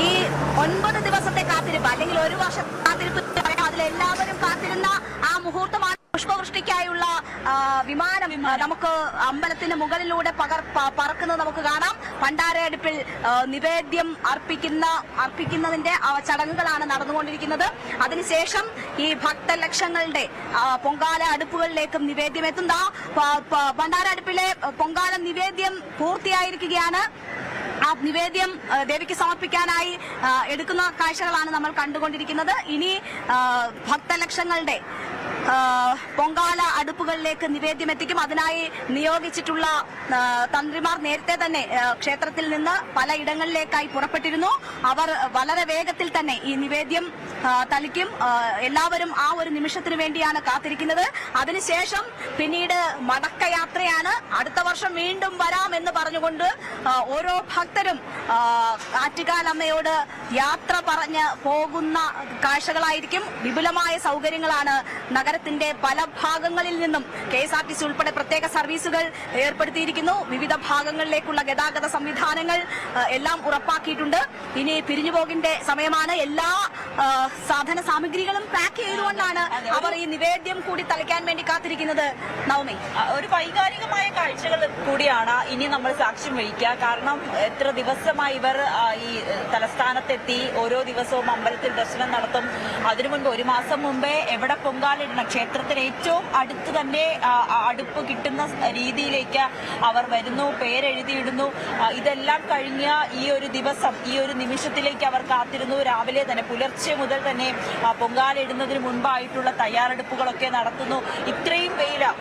ഈ 9 ദിവസത്തെ കാത്തിരിപ്പ് അല്ലെങ്കിൽ ഒരു വർഷത്തെ കാത്തിരിപ്പ് അതിലെല്ലാവരും കാത്തിരുന്ന ആ മുഹൂർത്തമാണ് പുഷ്പവൃഷ്ടിക്കായുള്ള വിമാനം നമുക്ക് അമ്പലത്തിന് മുകളിലൂടെ പറക്കുന്നത് നമുക്ക് കാണാം. ഭണ്ഡാരയടുപ്പിൽ നിവേദ്യം അർപ്പിക്കുന്നതിന്റെ ചടങ്ങുകളാണ് നടന്നുകൊണ്ടിരിക്കുന്നത്. അതിനുശേഷം ഈ ഭക്തലക്ഷങ്ങളുടെ പൊങ്കാല അടുപ്പുകളിലേക്കും നിവേദ്യം എത്തുന്ന ഭണ്ഡാരയടുപ്പിലെ പൊങ്കാല നിവേദ്യം പൂർത്തിയായിരിക്കുകയാണ്. ആ നിവേദ്യം ദേവിക്ക് സമർപ്പിക്കാനായി എടുക്കുന്ന കാഴ്ചകളാണ് നമ്മൾ കണ്ടുകൊണ്ടിരിക്കുന്നത്. ഇനി ഭക്തലക്ഷങ്ങളുടെ പൊങ്കാല അടുപ്പുകളിലേക്ക് നിവേദ്യം എത്തിക്കും. അതിനായി നിയോഗിച്ചിട്ടുള്ള തന്ത്രിമാർ നേരത്തെ തന്നെ ക്ഷേത്രത്തിൽ നിന്ന് പലയിടങ്ങളിലേക്കായി പുറപ്പെട്ടിരുന്നു. അവർ വളരെ വേഗത്തിൽ തന്നെ ഈ നിവേദ്യം തളിക്കും. എല്ലാവരും ആ ഒരു നിമിഷത്തിന് വേണ്ടിയാണ് കാത്തിരിക്കുന്നത്. അതിനുശേഷം പിന്നീട് മടക്കയാത്രയാണ്. അടുത്ത വർഷം വീണ്ടും വരാം എന്ന് പറഞ്ഞുകൊണ്ട് ഓരോ ഭക്തരും ആറ്റുകാലമ്മയോട് യാത്ര പറഞ്ഞ് പോകുന്ന കാഴ്ചകളായിരിക്കും. വിപുലമായ സൗകര്യങ്ങളാണ് നഗരത്തിന്റെ പല ഭാഗങ്ങളിൽ നിന്നും KSRTC ഉൾപ്പെടെ പ്രത്യേക സർവീസുകൾ ഏർപ്പെടുത്തിയിരിക്കുന്നു. വിവിധ ഭാഗങ്ങളിലേക്കുള്ള ഗതാഗത സംവിധാനങ്ങൾ എല്ലാം ഉറപ്പാക്കിയിട്ടുണ്ട്. ഇനി പിരിഞ്ഞുപോകിന്റെ സമയമാണ്. എല്ലാ സാധന സാമഗ്രികളും പാക്ക് ചെയ്തുകൊണ്ടാണ് അവർ ഈ നിവേദ്യം കൂടി തളിക്കാൻ വേണ്ടി കാത്തിരിക്കുന്നത്. നവമി, ഒരു വൈകാരികമായ കാഴ്ചകൾ കൂടിയാണ് ഇനി നമ്മൾ സാക്ഷ്യം വഹിക്കുക. കാരണം എത്ര ദിവസമായി ഇവർ ഈ തലസ്ഥാനത്തെത്തി ഓരോ ദിവസവും അമ്പലത്തിൽ ദർശനം നടത്തും. അതിനു മുൻപ് 1 മാസം മുമ്പേ എവിടെ പൊങ്കാലിടണം, ക്ഷേത്രത്തിന് ഏറ്റവും അടുത്ത് തന്നെ അടുപ്പ് കിട്ടുന്ന രീതിയിലേക്ക് അവർ വരുന്നു, പേരെഴുതിയിടുന്നു. ഇതെല്ലാം കഴിഞ്ഞ് ഈ ഒരു ദിവസം, ഈ ഒരു നിമിഷത്തിലേക്ക് അവർ കാത്തിരുന്നു. രാവിലെ തന്നെ പുലർച്ചെ മുതൽ തന്നെ പൊങ്കാലിടുന്നതിന് മുൻപായിട്ടുള്ള തയ്യാറെടുപ്പുകളൊക്കെ നടത്തുന്നു. ഇത്രയും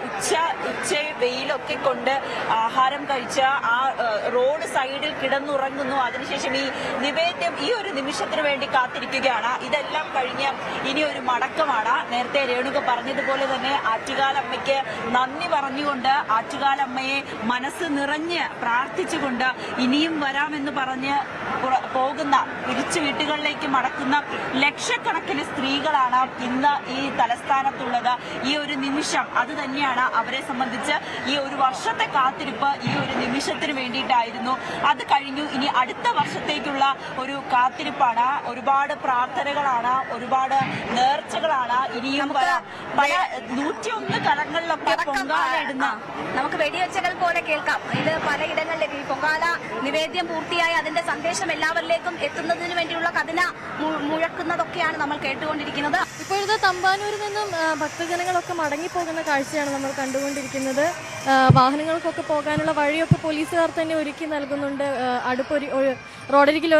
ഉച്ച വെയിലൊക്കെ കൊണ്ട് ആഹാരം കഴിച്ച് ആ റോഡ് സൈഡിൽ കിടന്നുറങ്ങുന്നു. അതിനുശേഷം ഈ നിവേദ്യം ഈ ഒരു നിമിഷത്തിന് വേണ്ടി കാത്തിരിക്കുകയാണ്. ഇതെല്ലാം കഴിഞ്ഞ് ഇനി ഒരു മടക്കമാണ്. നേരത്തെ രേണുക പറഞ്ഞതുപോലെ തന്നെ ആറ്റുകാലമ്മയ്ക്ക് നന്ദി പറഞ്ഞുകൊണ്ട്, ആറ്റുകാലമ്മയെ മനസ്സ് നിറഞ്ഞ് പ്രാർത്ഥിച്ചുകൊണ്ട് ഇനിയും വരാമെന്ന് പറഞ്ഞ് പോകുന്ന, തിരിച്ചു വീട്ടുകളിലേക്ക് മടക്കുന്ന ലക്ഷക്കണക്കിന് സ്ത്രീകളാണ് ഇന്ന് ഈ തലസ്ഥാനത്തുള്ളത്. ഈ ഒരു നിമിഷം അത് തന്നെയാണ് അവരെ സംബന്ധിച്ച് ഈ ഒരു വർഷത്തെ കാത്തിരിപ്പ് ഈ ഒരു നിമിഷത്തിന് വേണ്ടിയിട്ടായിരുന്നു. അത് കഴിഞ്ഞു. ഇനി അടുത്ത വർഷത്തേക്കുള്ള ഒരു കാത്തിരിപ്പാണ്. ഒരുപാട് പ്രാർത്ഥനകളാണ്, ഒരുപാട് നേർച്ചകളാണ്. ഇനിയും പല 101 കലങ്ങളിലൊക്കെ പൊങ്കാല ഇടുന്ന നമുക്ക് വെടിവെച്ചകൾ പോലെ കേൾക്കാം. ഇത് പലയിടങ്ങളിലേക്ക് ഈ പൊങ്കാല നിവേദ്യം പൂർത്തിയായി അതിന്റെ സന്ദേശം എല്ലാവരിലേക്കും എത്തുന്നതിന് വേണ്ടിയുള്ള കഥന മുഴക്കുന്നതൊക്കെയാണ് നമ്മൾ കേട്ടുകൊണ്ടിരിക്കുന്നത്. ഇപ്പോഴത്തെ തമ്പാനൂരിൽ നിന്നും ഭക്തജനങ്ങളൊക്കെ മടങ്ങിപ്പോകുന്ന കാഴ്ചയാണ് നമ്മൾ കണ്ടുകൊണ്ടിരിക്കുന്നത്. വാഹനങ്ങൾക്കൊക്കെ പോകാനുള്ള വഴിയൊക്കെ പോലീസുകാർ തന്നെ ഒരുക്കി നൽകുന്നുണ്ട്. റോഡരികിൽ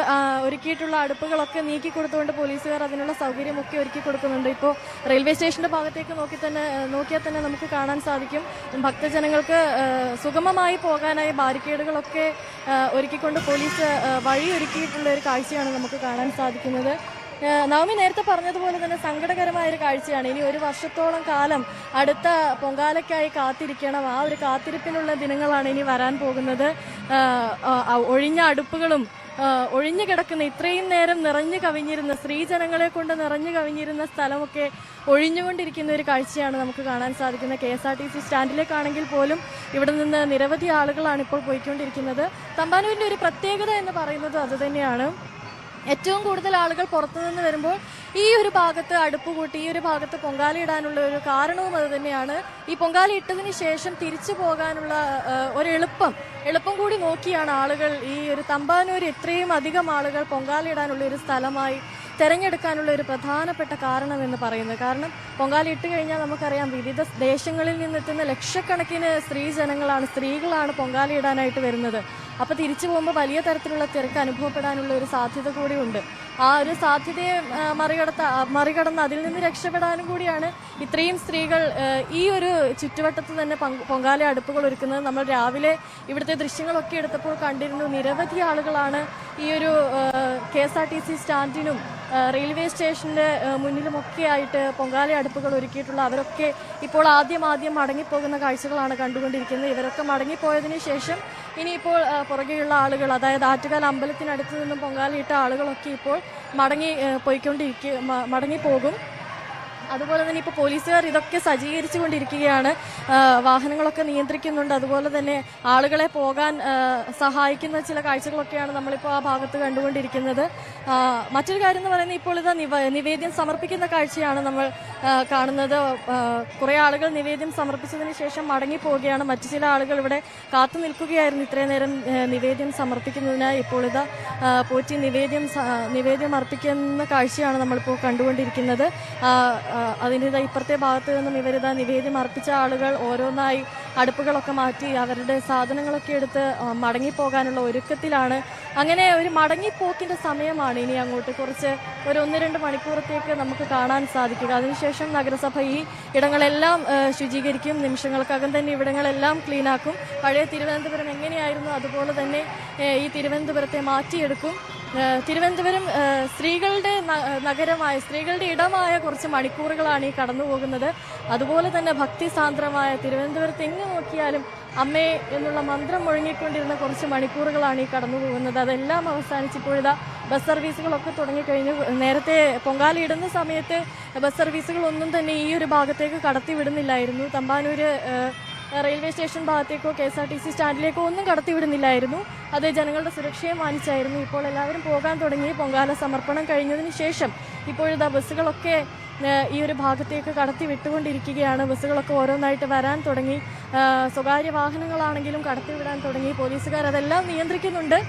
ഒരുക്കിയിട്ടുള്ള അടുപ്പുകളൊക്കെ നീക്കി കൊടുത്തുകൊണ്ട് പോലീസുകാർ അതിനുള്ള സൗകര്യമൊക്കെ ഒരുക്കി കൊടുക്കുന്നുണ്ട്. ഇപ്പോൾ റെയിൽവേ സ്റ്റേഷന്റെ ഭാഗത്തേക്ക് നോക്കിയാൽ തന്നെ നമുക്ക് കാണാൻ സാധിക്കും. ഭക്തജനങ്ങൾക്ക് സുഗമമായി പോകാനായി ബാരിക്കേഡുകളൊക്കെ ഒരുക്കിക്കൊണ്ട് പോലീസ് വഴി ഒരുക്കിയിട്ടുള്ള ഒരു കാഴ്ചയാണ് നമുക്ക് കാണാൻ സാധിക്കുന്നത്. നവമി നേരത്തെ പറഞ്ഞതുപോലെ തന്നെ സങ്കടകരമായ ഒരു കാഴ്ചയാണ്. ഇനി ഒരു വർഷത്തോളം കാലം അടുത്ത പൊങ്കാലയ്ക്കായി കാത്തിരിക്കണം. ആ ഒരു കാത്തിരിപ്പിനുള്ള ദിനങ്ങളാണ് ഇനി വരാൻ പോകുന്നത്. ഒഴിഞ്ഞ അടുപ്പുകളും ഒഴിഞ്ഞു കിടക്കുന്ന ഇത്രയും നേരം നിറഞ്ഞു കവിഞ്ഞിരുന്ന സ്ത്രീജനങ്ങളെ കൊണ്ട് നിറഞ്ഞു കവിഞ്ഞിരുന്ന സ്ഥലമൊക്കെ ഒഴിഞ്ഞുകൊണ്ടിരിക്കുന്ന ഒരു കാഴ്ചയാണ് നമുക്ക് കാണാൻ സാധിക്കുന്നത്. KSRTC സ്റ്റാൻഡിലേക്കാണെങ്കിൽ പോലും ഇവിടെ നിന്ന് നിരവധി ആളുകളാണ് ഇപ്പോൾ പോയിക്കൊണ്ടിരിക്കുന്നത്. തമ്പാനൂരിന്റെ ഒരു പ്രത്യേകത എന്ന് പറയുന്നത് അതുതന്നെയാണ്. ഏറ്റവും കൂടുതൽ ആളുകൾ പുറത്തുനിന്ന് വരുമ്പോൾ ഈ ഒരു ഭാഗത്ത് അടുപ്പ് കൂട്ടി ഈ ഒരു ഭാഗത്ത് പൊങ്കാല ഇടാനുള്ള ഒരു കാരണവും അത് തന്നെയാണ്. ഈ പൊങ്കാല ഇട്ടതിന് ശേഷം തിരിച്ചു പോകാനുള്ള ഒരു എളുപ്പം കൂടി നോക്കിയാണ് ആളുകൾ ഈ ഒരു തമ്പാനൂർ ഇത്രയും അധികം ആളുകൾ പൊങ്കാല ഇടാനുള്ള ഒരു സ്ഥലമായി തെരഞ്ഞെടുക്കാനുള്ള ഒരു പ്രധാനപ്പെട്ട കാരണം എന്ന് പറയുന്നത്. കാരണം പൊങ്കാല ഇട്ട് കഴിഞ്ഞാൽ നമുക്കറിയാം വിവിധ ദേശങ്ങളിൽ നിന്നെത്തുന്ന ലക്ഷക്കണക്കിന് സ്ത്രീകളാണ് പൊങ്കാല ഇടാനായിട്ട് വരുന്നത്. അപ്പോൾ തിരിച്ചു പോകുമ്പോൾ വലിയ തരത്തിലുള്ള തിരക്ക് അനുഭവപ്പെടാനുള്ള ഒരു സാധ്യത കൂടിയുണ്ട്. ആ ഒരു സാധ്യതയെ മറികടന്ന് അതിൽ നിന്ന് രക്ഷപ്പെടാനും കൂടിയാണ് ഇത്രയും സ്ത്രീകൾ ഈ ഒരു ചുറ്റുവട്ടത്ത് തന്നെ പൊങ്കാല അടുപ്പുകൾ ഒരുക്കുന്നത്. നമ്മൾ രാവിലെ ഇവിടുത്തെ ദൃശ്യങ്ങളൊക്കെ എടുത്തപ്പോൾ കണ്ടിരുന്നു നിരവധി ആളുകളാണ് ഈ ഒരു KSRTC സ്റ്റാൻഡിനും റെയിൽവേ സ്റ്റേഷന്റെ മുന്നിലുമൊക്കെ ആയിട്ട് പൊങ്കാല അടുപ്പുകൾ ഒരുക്കിയിട്ടുള്ള അവരൊക്കെ ഇപ്പോൾ ആദ്യം മടങ്ങിപ്പോകുന്ന കാഴ്ചകളാണ് കണ്ടുകൊണ്ടിരിക്കുന്നത്. ഇവരൊക്കെ മടങ്ങിപ്പോയതിനു ശേഷം ഇനിയിപ്പോൾ പുറകെയുള്ള ആളുകൾ, അതായത് ആറ്റുകാൽ അമ്പലത്തിനടുത്ത് നിന്നും പൊങ്കാലയിട്ട ആളുകളൊക്കെ ഇപ്പോൾ മടങ്ങിപ്പോകും. അതുപോലെ തന്നെ ഇപ്പോൾ പോലീസുകാർ ഇതൊക്കെ സജ്ജീകരിച്ചു കൊണ്ടിരിക്കുകയാണ്. വാഹനങ്ങളൊക്കെ നിയന്ത്രിക്കുന്നുണ്ട്. അതുപോലെ തന്നെ ആളുകളെ പോകാൻ സഹായിക്കുന്ന ചില കാഴ്ചകളൊക്കെയാണ് നമ്മളിപ്പോൾ ആ ഭാഗത്ത് കണ്ടുകൊണ്ടിരിക്കുന്നത്. മറ്റൊരു കാര്യം എന്ന് പറയുന്നത് ഇപ്പോൾ ഇതാ നിവേദ്യം സമർപ്പിക്കുന്ന കാഴ്ചയാണ് നമ്മൾ കാണുന്നത്. കുറേ ആളുകൾ നിവേദ്യം സമർപ്പിച്ചതിന് ശേഷം മടങ്ങിപ്പോവുകയാണ്. മറ്റു ചില ആളുകൾ ഇവിടെ കാത്തു നിൽക്കുകയായിരുന്നു ഇത്രയും നേരം നിവേദ്യം സമർപ്പിക്കുന്നതിനായി. ഇപ്പോൾ ഇതാ പോറ്റി നിവേദ്യം അർപ്പിക്കുന്ന കാഴ്ചയാണ് നമ്മളിപ്പോൾ കണ്ടുകൊണ്ടിരിക്കുന്നത്. അതിൻ്റെ ഇപ്പുറത്തെ ഭാഗത്ത് നിന്നും ഇവരിതാ നിവേദ്യം അർപ്പിച്ച ആളുകൾ ഓരോന്നായി അടുപ്പുകളൊക്കെ മാറ്റി അവരുടെ സാധനങ്ങളൊക്കെ എടുത്ത് മടങ്ങിപ്പോകാനുള്ള ഒരുക്കത്തിലാണ്. അങ്ങനെ ഒരു മടങ്ങിപ്പോക്കിന്റെ സമയമാണ് ഇനി അങ്ങോട്ട് കുറച്ച് ഒരു 1-2 മണിക്കൂറത്തേക്ക് നമുക്ക് കാണാൻ സാധിക്കുക. അതിനുശേഷം നഗരസഭ ഈ ഇടങ്ങളെല്ലാം ശുചീകരിക്കും. നിമിഷങ്ങൾക്കകം തന്നെ ഇവിടങ്ങളെല്ലാം ക്ലീനാക്കും. പഴയ തിരുവനന്തപുരം എങ്ങനെയായിരുന്നു അതുപോലെ തന്നെ ഈ തിരുവനന്തപുരത്തെ മാറ്റിയെടുക്കും. തിരുവനന്തപുരം സ്ത്രീകളുടെ നഗരമായ, സ്ത്രീകളുടെ ഇടമായ കുറച്ച് മണിക്കൂറുകളാണ് ഈ കടന്നു പോകുന്നത്. അതുപോലെ തന്നെ ഭക്തിസാന്ദ്രമായ തിരുവനന്തപുരത്ത് എങ്ങ് നോക്കിയാലും അമ്മേ എന്നുള്ള മന്ത്രം മുഴങ്ങിക്കൊണ്ടിരുന്ന കുറച്ച് മണിക്കൂറുകളാണ് ഈ കടന്നു പോകുന്നത്. അതെല്ലാം അവസാനിച്ചിപ്പോഴിതാ ബസ് സർവീസുകളൊക്കെ തുടങ്ങിക്കഴിഞ്ഞു. നേരത്തെ പൊങ്കാല ഇടുന്ന സമയത്ത് ബസ് സർവീസുകളൊന്നും തന്നെ ഈ ഒരു ഭാഗത്തേക്ക് കടത്തിവിടുന്നില്ലായിരുന്നു. തമ്പാനൂര് റെയിൽവേ സ്റ്റേഷൻ ഭാഗത്തേക്കോ KSRTC സ്റ്റാൻഡിലേക്കോ ഒന്നും കടത്തിവിടുന്നില്ലായിരുന്നു. അത് ജനങ്ങളുടെ സുരക്ഷയെ മാനിച്ചായിരുന്നു. ഇപ്പോൾ എല്ലാവരും പോകാൻ തുടങ്ങി. പൊങ്കാല സമർപ്പണം കഴിഞ്ഞതിന് ശേഷം ഇപ്പോഴിതാ ബസ്സുകളൊക്കെ ഈ ഒരു ഭാഗത്തേക്ക് കടത്തി വിട്ടുകൊണ്ടിരിക്കുകയാണ്. ബസ്സുകളൊക്കെ ഓരോന്നായിട്ട് വരാൻ തുടങ്ങി. സ്വകാര്യ വാഹനങ്ങളാണെങ്കിലും കടത്തിവിടാൻ തുടങ്ങി. പോലീസുകാർ അതെല്ലാം നിയന്ത്രിക്കുന്നുണ്ട്.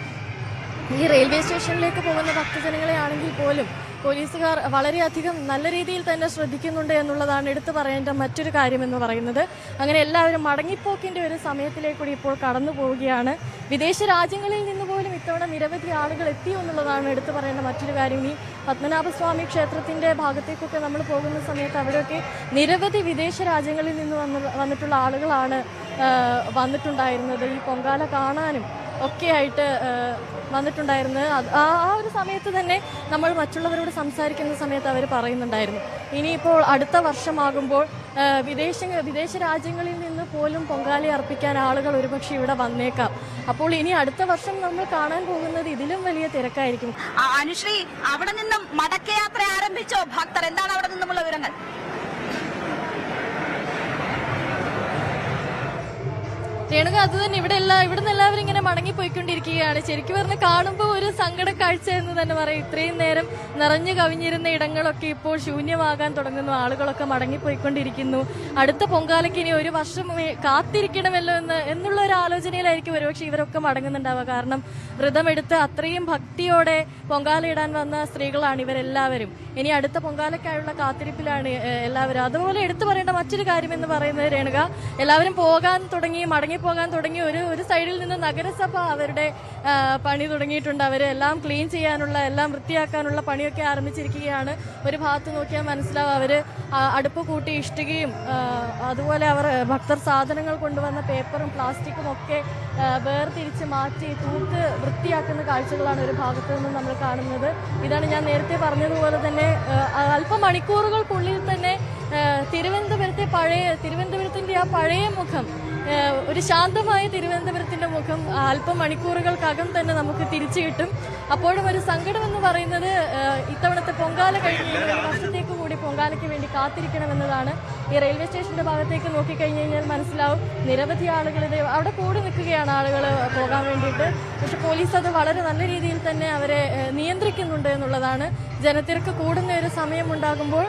ഈ റെയിൽവേ സ്റ്റേഷനിലേക്ക് പോകുന്ന ഭക്തജനങ്ങളെ ആണെങ്കിൽ പോലും പോലീസുകാർ വളരെയധികം നല്ല രീതിയിൽ തന്നെ ശ്രദ്ധിക്കുന്നുണ്ട് എന്നുള്ളതാണ് എടുത്തു പറയേണ്ട മറ്റൊരു കാര്യം എന്ന് പറയുന്നത്. അങ്ങനെ എല്ലാവരും മടങ്ങിപ്പോക്കിന്റെ ഒരു സമയത്തിലേക്കൂടി ഇപ്പോൾ കടന്നു പോവുകയാണ്. വിദേശ രാജ്യങ്ങളിൽ നിന്ന് പോലും ഇത്തവണ നിരവധി ആളുകൾ എത്തി എന്നുള്ളതാണ് എടുത്തു പറയേണ്ട മറ്റൊരു കാര്യം. ഈ പത്മനാഭസ്വാമി ക്ഷേത്രത്തിന്റെ ഭാഗത്തേക്കൊക്കെ നമ്മൾ പോകുന്ന സമയത്ത് അവിടെയൊക്കെ നിരവധി വിദേശ രാജ്യങ്ങളിൽ നിന്ന് വന്നിട്ടുള്ള ആളുകളാണ് വന്നിട്ടുണ്ടായിരുന്നത്. ഈ പൊങ്കാല കാണാനും ഒക്കെ ആയിട്ട് വന്നിട്ടുണ്ടായിരുന്നത്. ആ ഒരു സമയത്ത് തന്നെ നമ്മൾ മറ്റുള്ളവരോട് സംസാരിക്കുന്ന സമയത്ത് അവർ പറയുന്നുണ്ടായിരുന്നു ഇനിയിപ്പോൾ അടുത്ത വർഷമാകുമ്പോൾ വിദേശ രാജ്യങ്ങളിൽ നിന്ന് പോലും പൊങ്കാല അർപ്പിക്കാൻ ആളുകൾ ഒരുപക്ഷെ ഇവിടെ വന്നേക്കാം. അപ്പോൾ ഇനി അടുത്ത വർഷം നമ്മൾ കാണാൻ പോകുന്നത് ഇതിലും വലിയ തിരക്കായിരിക്കും. അനുശ്രീ, അവിടെ നിന്നും മടക്കയാത്ര ആരംഭിച്ചോ ഭക്തർ? എന്താണ് അവിടെ നിന്നുമുള്ള വിവരങ്ങൾ? രേണുക, അത് തന്നെ ഇവിടുന്ന് എല്ലാവരും ഇങ്ങനെ മടങ്ങിപ്പോയിക്കൊണ്ടിരിക്കുകയാണ്. ശരിക്കും പറഞ്ഞ് കാണുമ്പോൾ ഒരു സങ്കട കാഴ്ച എന്ന് തന്നെ പറയും. ഇത്രയും നേരം നിറഞ്ഞു കവിഞ്ഞിരുന്ന ഇടങ്ങളൊക്കെ ഇപ്പോൾ ശൂന്യമാകാൻ തുടങ്ങുന്നു. ആളുകളൊക്കെ മടങ്ങിപ്പോയിക്കൊണ്ടിരിക്കുന്നു. അടുത്ത പൊങ്കാലയ്ക്ക് ഇനി ഒരു വർഷം കാത്തിരിക്കണമല്ലോ എന്നുള്ള ഒരു ആലോചനയിലായിരിക്കും ഒരുപക്ഷെ ഇവരൊക്കെ മടങ്ങുന്നുണ്ടാവുക. കാരണം വ്രതമെടുത്ത് അത്രയും ഭക്തിയോടെ പൊങ്കാല ഇടാൻ വന്ന സ്ത്രീകളാണ് ഇവരെല്ലാവരും. ഇനി അടുത്ത പൊങ്കാലയ്ക്കായുള്ള കാത്തിരിപ്പിലാണ് എല്ലാവരും. അതുപോലെ എടുത്തു പറയേണ്ട മറ്റൊരു കാര്യം എന്ന് പറയുന്നത് രേണുക, എല്ലാവരും പോകാൻ തുടങ്ങി മടങ്ങി ഇറങ്ങിപ്പോകാൻ തുടങ്ങി. ഒരു സൈഡിൽ നിന്ന് നഗരസഭ അവരുടെ പണി തുടങ്ങിയിട്ടുണ്ട്. അവരെല്ലാം ക്ലീൻ ചെയ്യാനുള്ള, എല്ലാം വൃത്തിയാക്കാനുള്ള പണിയൊക്കെ ആരംഭിച്ചിരിക്കുകയാണ്. ഒരു ഭാഗത്ത് നോക്കിയാൽ മനസ്സിലാവും അവർ അടുപ്പ് കൂട്ടി ഇഷ്ടികയും അതുപോലെ അവർ ഭക്തർ സാധനങ്ങൾ കൊണ്ടുവന്ന പേപ്പറും പ്ലാസ്റ്റിക്കും ഒക്കെ വേർതിരിച്ച് മാറ്റി തൂത്ത് വൃത്തിയാക്കുന്ന കാഴ്ചകളാണ് ഒരു ഭാഗത്ത് നിന്ന് നമ്മൾ കാണുന്നത്. ഇതാണ് ഞാൻ നേരത്തെ പറഞ്ഞതുപോലെ തന്നെ അല്പമണിക്കൂറുകൾക്കുള്ളിൽ തന്നെ തിരുവനന്തപുരത്തിന്റെ ആ പഴയ മുഖം, ഒരു ശാന്തമായ തിരുവനന്തപുരത്തിന്റെ മുഖം അല്പമണിക്കൂറുകൾക്കകം തന്നെ നമുക്ക് തിരിച്ചു കിട്ടും. അപ്പോഴും ഒരു സങ്കടം എന്ന് പറയുന്നത് ഇത്തവണത്തെ പൊങ്കാല കഴിഞ്ഞ് വർഷത്തേക്ക് കൂടി പൊങ്കാലയ്ക്ക് വേണ്ടി കാത്തിരിക്കണമെന്നതാണ്. ഈ റെയിൽവേ സ്റ്റേഷന്റെ ഭാഗത്തേക്ക് നോക്കിക്കഴിഞ്ഞ് കഴിഞ്ഞാൽ മനസ്സിലാവും, നിരവധി ആളുകൾ അവിടെ കൂടി നിൽക്കുകയാണ്, ആളുകൾ പോകാൻ വേണ്ടിയിട്ട്. പക്ഷെ പോലീസ് അത് വളരെ നല്ല രീതിയിൽ തന്നെ അവരെ നിയന്ത്രിക്കുന്നുണ്ട് എന്നുള്ളതാണ്. ജനത്തിരക്ക് കൂടുന്ന ഒരു സമയമുണ്ടാകുമ്പോൾ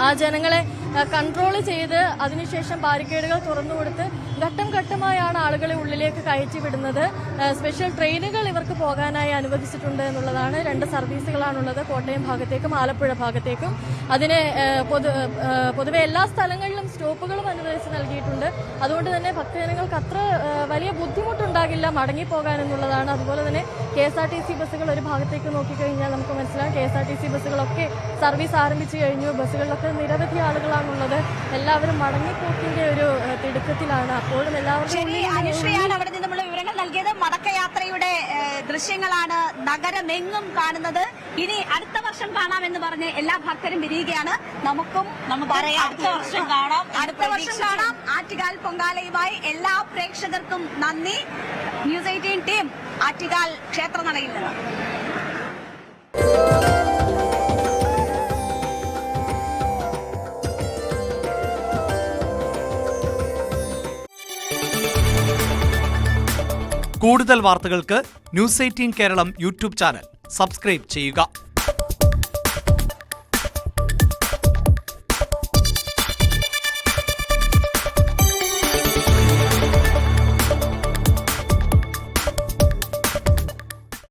ആ ജനങ്ങളെ കൺട്രോൾ ചെയ്ത് അതിനുശേഷം ബാരിക്കേഡുകൾ തുറന്നുകൊടുത്ത് ഘട്ടം ഘട്ടമായാണ് ആളുകളെ ഉള്ളിലേക്ക് കയറ്റി വിടുന്നത്. സ്പെഷ്യൽ ട്രെയിനുകൾ ഇവർക്ക് പോകാനായി അനുവദിച്ചിട്ടുണ്ട് എന്നുള്ളതാണ്. 2 സർവീസുകളാണുള്ളത്, കോട്ടയം ഭാഗത്തേക്കും ആലപ്പുഴ ഭാഗത്തേക്കും. അതിന് പൊതുവെ എല്ലാ സ്ഥലങ്ങളിലും സ്റ്റോപ്പുകളും അനുവദിച്ച് നൽകിയിട്ടുണ്ട്. അതുകൊണ്ട് തന്നെ ഭക്തജനങ്ങൾക്ക് അത്ര വലിയ ബുദ്ധിമുട്ടുണ്ടാകില്ല മടങ്ങിപ്പോകാൻ എന്നുള്ളതാണ്. അതുപോലെ തന്നെ KSRTC ബസ്സുകൾ ഒരു ഭാഗത്തേക്ക് നോക്കിക്കഴിഞ്ഞാൽ നമുക്ക് മനസ്സിലാവും, KSRTC ബസ്സുകളൊക്കെ സർവീസ് ആരംഭിച്ചു കഴിഞ്ഞു. ബസ്സുകളിലൊക്കെ നിരവധി ആളുകളാണുള്ളത്. എല്ലാവരും മടങ്ങിപ്പോക്കിന്റെ ഒരു തിടുക്കത്തിലാണ്. അപ്പോഴും എല്ലാവർക്കും അനുശ്രീയാണ് അവിടെ നിന്ന് നമ്മൾ വിവരങ്ങൾ നൽകിയത്. മടക്കയാത്രയുടെ ദൃശ്യങ്ങളാണ് നഗരമെങ്ങും കാണുന്നത്. ഇനി അടുത്ത വർഷം കാണാമെന്ന് പറഞ്ഞ് എല്ലാ ഭക്തരും വിരിയുകയാണ്. നമുക്കും അടുത്ത വർഷം കാണാം. ആറ്റുകാൽ പൊങ്കാലയുമായി എല്ലാ പ്രേക്ഷകർക്കും നന്ദി. ന്യൂസ് 18 ടീം ആറ്റുകാൽ ക്ഷേത്രനടയിൽ നിന്ന്. കൂടുതൽ വാർത്തകൾക്ക് news 18 Keralam YouTube channel subscribe ചെയ്യുക.